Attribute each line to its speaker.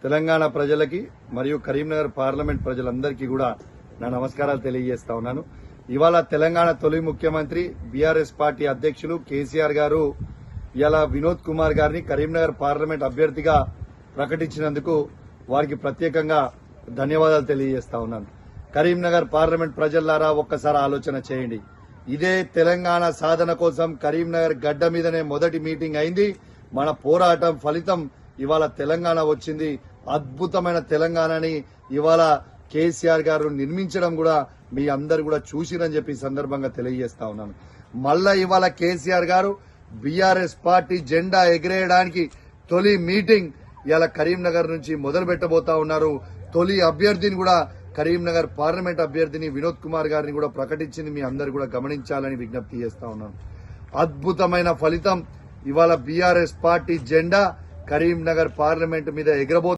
Speaker 1: తెలంగాణ ప్రజలకి మరియు కరీంనగర్ పార్లమెంట్ ప్రజలందరికీ కూడా నా నమస్కారాలు తెలియజేస్తా ఉన్నాను. ఇవాళ తెలంగాణ తొలి ముఖ్యమంత్రి బీఆర్ఎస్ పార్టీ అధ్యక్షులు కేసీఆర్ గారు ఇలా వినోద్ కుమార్ గారిని కరీంనగర్ పార్లమెంట్ అభ్యర్థిగా ప్రకటించినందుకు వారికి ప్రత్యేకంగా ధన్యవాదాలు తెలియజేస్తా ఉన్నాను. కరీంనగర్ పార్లమెంట్ ప్రజలారా ఒక్కసారి ఆలోచన చేయండి. ఇదే తెలంగాణ సాధన కోసం కరీంనగర్ గడ్డ మీదనే మొదటి మీటింగ్ అయింది. మన పోరాటం ఫలితం ఇవాళ తెలంగాణ వచ్చింది. అద్భుతమైన తెలంగాణని ఇవాళ కేసీఆర్ గారు నిర్మించడం కూడా మీ అందరు కూడా చూసిరని చెప్పి సందర్భంగా తెలియజేస్తా ఉన్నాను. మళ్ళా ఇవాళ కేసీఆర్ గారు బీఆర్ఎస్ పార్టీ జెండా ఎగిరేయడానికి తొలి మీటింగ్ ఇలా కరీంనగర్ నుంచి మొదలు పెట్టబోతా ఉన్నారు. తొలి అభ్యర్థిని కూడా కరీంనగర్ పార్లమెంట్ అభ్యర్థిని వినోద్ కుమార్ గారిని కూడా ప్రకటించింది మీ అందరు కూడా గమనించాలని విజ్ఞప్తి చేస్తా ఉన్నాను. అద్భుతమైన ఫలితం ఇవాళ బీఆర్ఎస్ పార్టీ జెండా కరీంనగర్ పార్లమెంట్ మీద ఎగరబోతుంది.